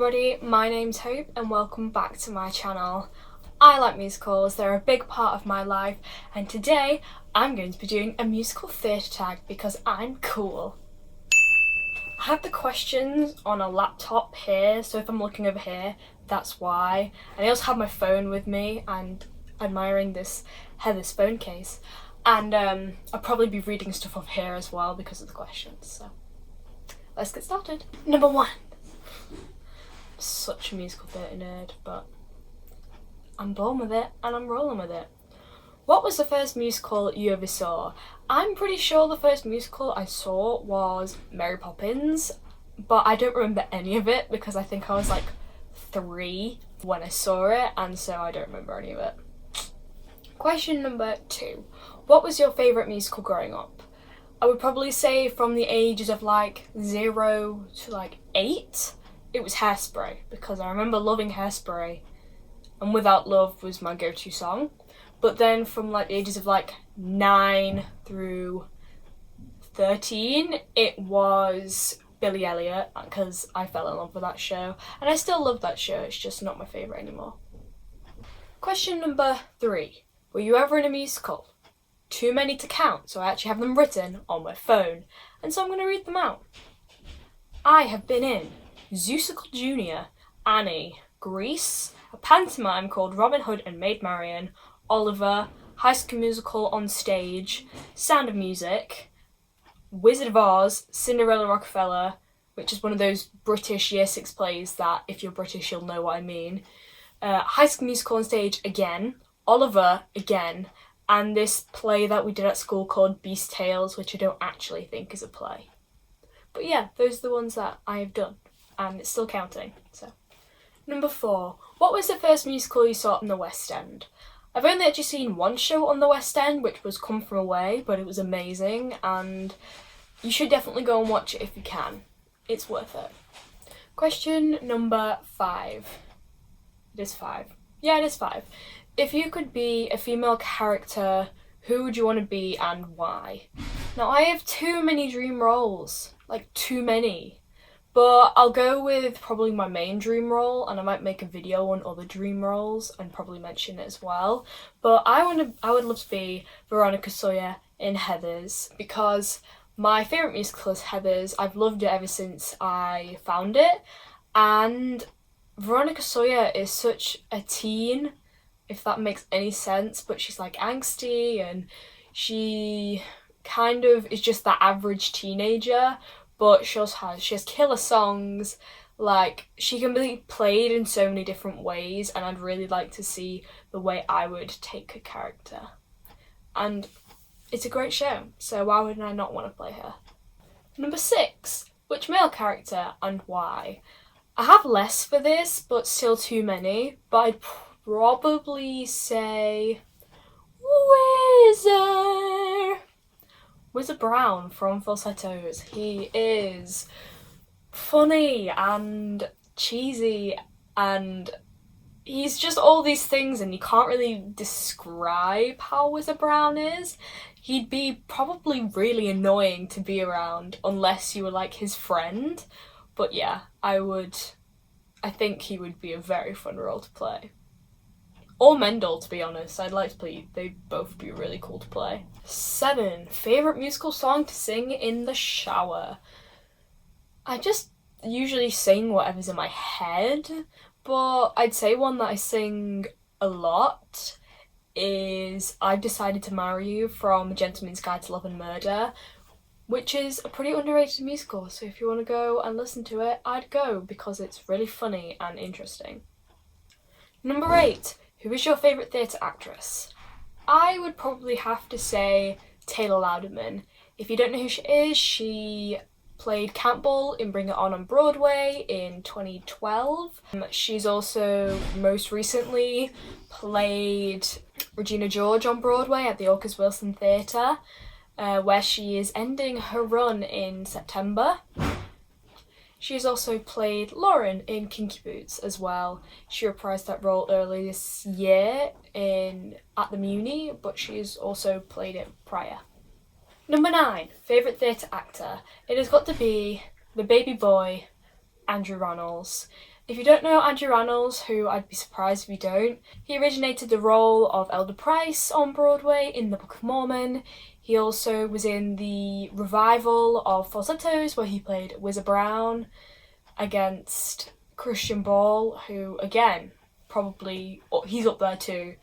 everybody, my name's Hope and welcome back to my channel. I like musicals, they're a big part of my life, and today I'm going to be doing a musical theatre tag because I'm cool. I have the questions on a laptop here, so if I'm looking over here, that's why. And I also have my phone with me and admiring this Heather's phone case. And I'll probably be reading stuff off here as well because of the questions, so let's get started. Number 1. Such a musical theatre nerd, but I'm born with it and I'm rolling with it. What was the first musical you ever saw? I'm pretty sure the first musical I saw was Mary Poppins, but I don't remember any of it because I think I was like 3 when I saw it, and so I don't remember any of it. Question number 2. What was your favourite musical growing up? I would probably say from the ages of like 0 to like 8. It was Hairspray, because I remember loving Hairspray, and Without Love was my go-to song. But then from like the ages of like 9 through 13, it was Billy Elliot, because I fell in love with that show, and I still love that show, it's just not my favourite anymore. Question number 3. Were you ever in a musical? Too many to count, so I actually have them written on my phone, and so I'm going to read them out. I have been in Zeusical Jr., Annie, Grease, a pantomime called Robin Hood and Maid Marian, Oliver, High School Musical on Stage, Sound of Music, Wizard of Oz, Cinderella Rockefeller, which is one of those British Year 6 plays that if you're British you'll know what I mean, High School Musical on Stage again, Oliver again, and this play that we did at school called Beast Tales, which I don't actually think is a play. But yeah, those are the ones that I have done, and it's still counting, so. Number 4. What was the first musical you saw in the West End? I've only actually seen one show on the West End, which was Come From Away, but it was amazing, and you should definitely go and watch it if you can. It's worth it. Question number 5. It is 5. Yeah, it is 5. If you could be a female character, who would you want to be and why? Now, I have too many dream roles, like too many, but I'll go with probably my main dream role, and I might make a video on other dream roles and probably mention it as well. But I would love to be Veronica Sawyer in Heathers, because my favourite musical is Heathers. I've loved it ever since I found it, and Veronica Sawyer is such a teen, if that makes any sense, but she's like angsty and she kind of is just that average teenager, but she has killer songs. Like, she can be played in so many different ways, and I'd really like to see the way I would take a character. And it's a great show, so why would I not want to play her? Number 6. Which male character and why? I have less for this, but still too many, but I'd probably say Wizard Brown from Falsettos. He is funny and cheesy, and he's just all these things, and you can't really describe how Wizard Brown is. He'd be probably really annoying to be around unless you were like his friend, but yeah, I think he would be a very fun role to play. Or Mendel, to be honest. I'd like to play, they'd both be really cool to play. 7. Favourite musical song to sing in the shower? I just usually sing whatever's in my head, but I'd say one that I sing a lot is I've Decided to Marry You from A Gentleman's Guide to Love and Murder, which is a pretty underrated musical, so if you want to go and listen to it, I'd go, because it's really funny and interesting. Number 8. Who is your favourite theatre actress? I would probably have to say Taylor Louderman. If you don't know who she is, she played Campbell in Bring It On Broadway in 2012. She's also most recently played Regina George on Broadway at the Orcas Wilson Theatre, where she is ending her run in September. She's also played Lauren in Kinky Boots as well. She reprised that role earlier this year at the Muni, but she's also played it prior. Number 9, favourite theatre actor. It has got to be the baby boy, Andrew Rannells. If you don't know Andrew Rannells, who I'd be surprised if you don't, he originated the role of Elder Price on Broadway in The Book of Mormon. He also was in the revival of Falsettos, where he played Whizzer Brown against Christian Ball, who, again, probably, he's up there too.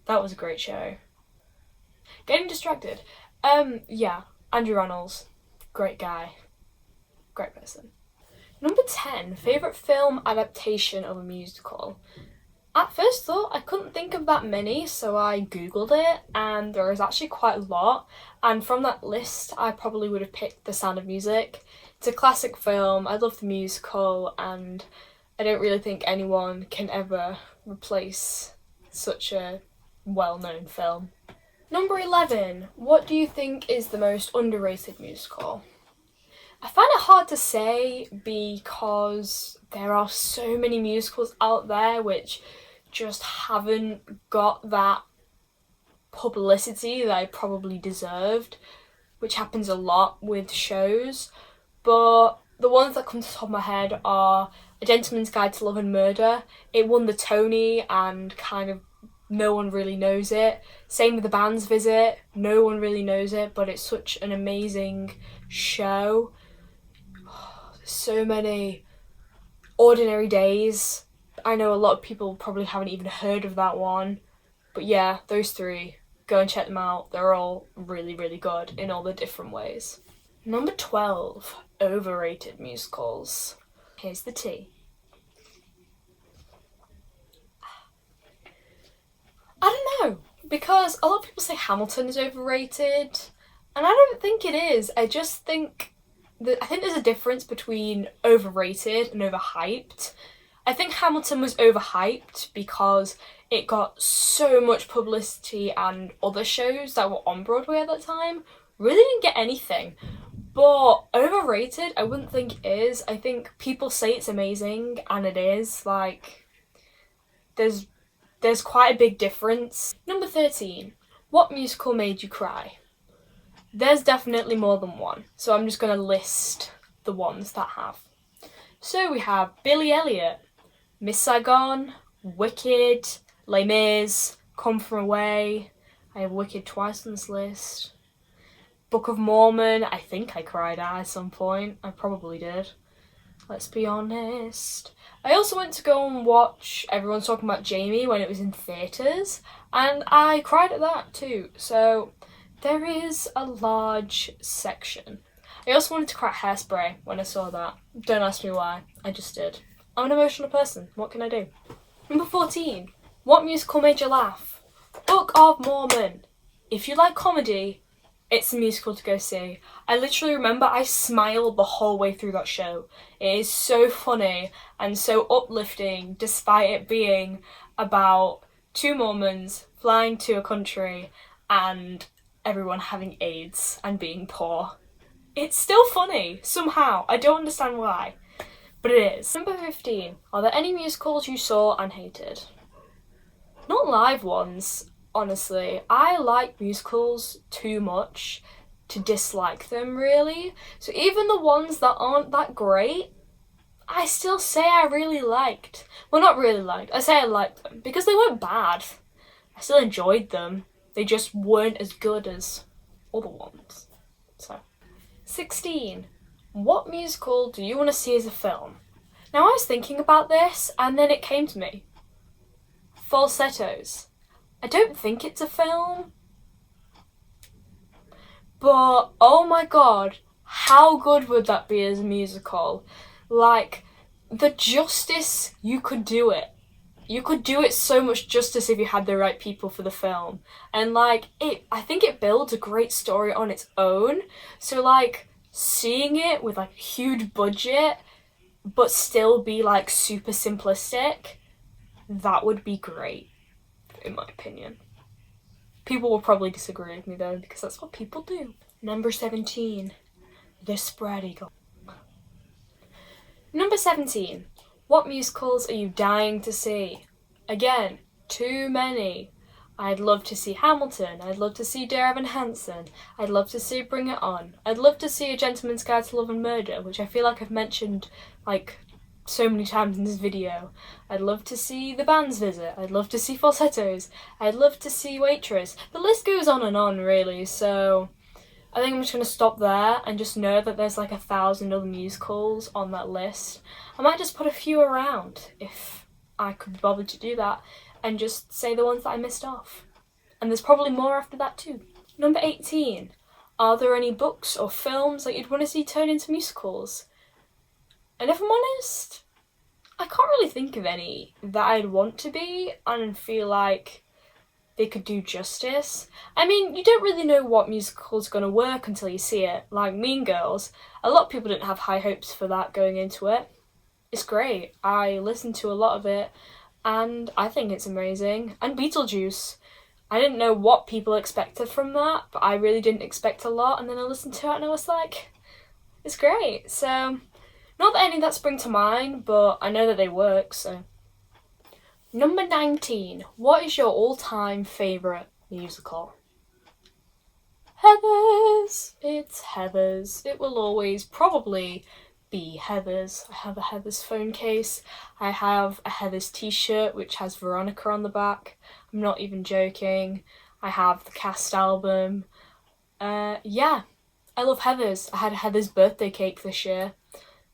That was a great show. Getting distracted. Yeah, Andrew Rannells, great guy, great person. Number 10, favourite film adaptation of a musical. At first thought, I couldn't think of that many, so I googled it, and there is actually quite a lot. And from that list, I probably would have picked The Sound of Music. It's a classic film, I love the musical, and I don't really think anyone can ever replace such a well-known film. Number 11, what do you think is the most underrated musical? I find it hard to say because there are so many musicals out there which just haven't got that publicity that I probably deserved, which happens a lot with shows. But the ones that come to the top of my head are A Gentleman's Guide to Love and Murder. It won the Tony and kind of no one really knows it. Same with The Band's Visit, no one really knows it, but it's such an amazing show. So many. Ordinary Days. I know a lot of people probably haven't even heard of that one. But yeah, those three. Go and check them out. They're all really, really good in all the different ways. Number 12. Overrated musicals. Here's the tea. I don't know. Because a lot of people say Hamilton is overrated. And I don't think it is. I just think I think there's a difference between overrated and overhyped. I think Hamilton was overhyped because it got so much publicity, and other shows that were on Broadway at that time really didn't get anything. But overrated, I wouldn't think it is. I think people say it's amazing, and it is. Like, there's quite a big difference. Number 13, what musical made you cry? There's definitely more than one, so I'm just going to list the ones that have. So we have Billy Elliot, Miss Saigon, Wicked, Les Mis, Come From Away. I have Wicked twice on this list. Book of Mormon, I think I cried at some point. I probably did. Let's be honest. I also went to go and watch Everyone's Talking About Jamie when it was in theatres, and I cried at that too, so there is a large section. I also wanted to cry at Hairspray when I saw that. Don't ask me why, I just did. I'm an emotional person, what can I do? Number 14, what musical made you laugh? Book of Mormon. If you like comedy, it's a musical to go see. I literally remember I smiled the whole way through that show. It is so funny and so uplifting, despite it being about two Mormons flying to a country and everyone having AIDS and being poor. It's still funny, somehow. I don't understand why, but it is. Number 15. Are there any musicals you saw and hated? Not live ones, honestly. I like musicals too much to dislike them, really. So even the ones that aren't that great, I still say I really liked. Well, not really liked. I say I liked them because they weren't bad. I still enjoyed them. They just weren't as good as other ones. So, 16. What musical do you want to see as a film? Now, I was thinking about this, and then it came to me. Falsettos. I don't think it's a film, but oh my god, how good would that be as a musical? Like, the justice you could do it. You could do it so much justice if you had the right people for the film. And like, I think it builds a great story on its own. So like, seeing it with like a huge budget, but still be like super simplistic, that would be great, in my opinion. People will probably disagree with me though, because that's what people do. Number 17, The Spread Eagle. Number 17. What musicals are you dying to see? Again, too many. I'd love to see Hamilton. I'd love to see Dear Evan Hansen. I'd love to see Bring It On. I'd love to see A Gentleman's Guide to Love and Murder, which I feel like I've mentioned like so many times in this video. I'd love to see the bands visit, I'd love to see falsettos, I'd love to see Waitress. The list goes on and on, really, so I think I'm just going to stop there and just know that there's like 1,000 other musicals on that list. I might just put a few around if I could bother to do that and just say the ones that I missed off. And there's probably more after that too. Number 18. Are there any books or films that you'd want to see turn into musicals? And if I'm honest, I can't really think of any that I'd want to be and feel like they could do justice. I mean, you don't really know what musical's gonna work until you see it. Like Mean Girls, a lot of people didn't have high hopes for that going into it. It's great. I listened to a lot of it and I think it's amazing. And Beetlejuice. I didn't know what people expected from that, but I really didn't expect a lot, and then I listened to it and I was like, it's great. So, not that any that spring to mind, but I know that they work, so. Number 19. What is your all-time favourite musical? Heathers! It's Heathers. It will always probably be Heathers. I have a Heathers phone case. I have a Heathers t-shirt which has Veronica on the back. I'm not even joking. I have the cast album. Yeah, I love Heathers. I had a Heathers birthday cake this year.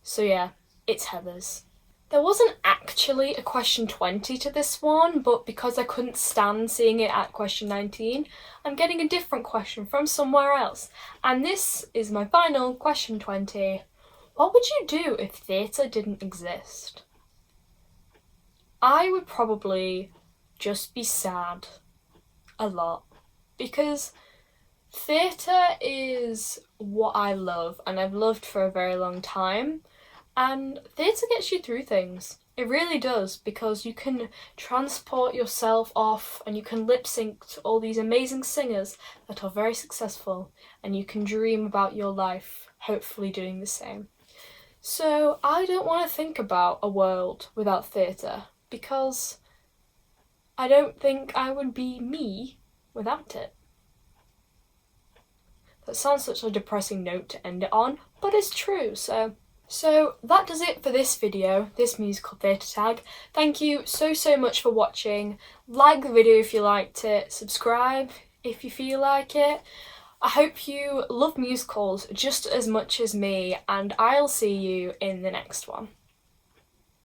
So yeah, it's Heathers. There wasn't actually a question 20 to this one, but because I couldn't stand seeing it at question 19, I'm getting a different question from somewhere else. And this is my final question 20. What would you do if theatre didn't exist? I would probably just be sad a lot, because theatre is what I love and I've loved for a very long time, and theatre gets you through things. It really does, because you can transport yourself off and you can lip sync to all these amazing singers that are very successful, and you can dream about your life hopefully doing the same. So I don't want to think about a world without theatre, because I don't think I would be me without it. That sounds such a depressing note to end it on, but it's true, so that does it for this video, this musical theatre tag. Thank you so much for watching. Like the video if you liked it, subscribe if you feel like it. I hope you love musicals just as much as me, and I'll see you in the next one.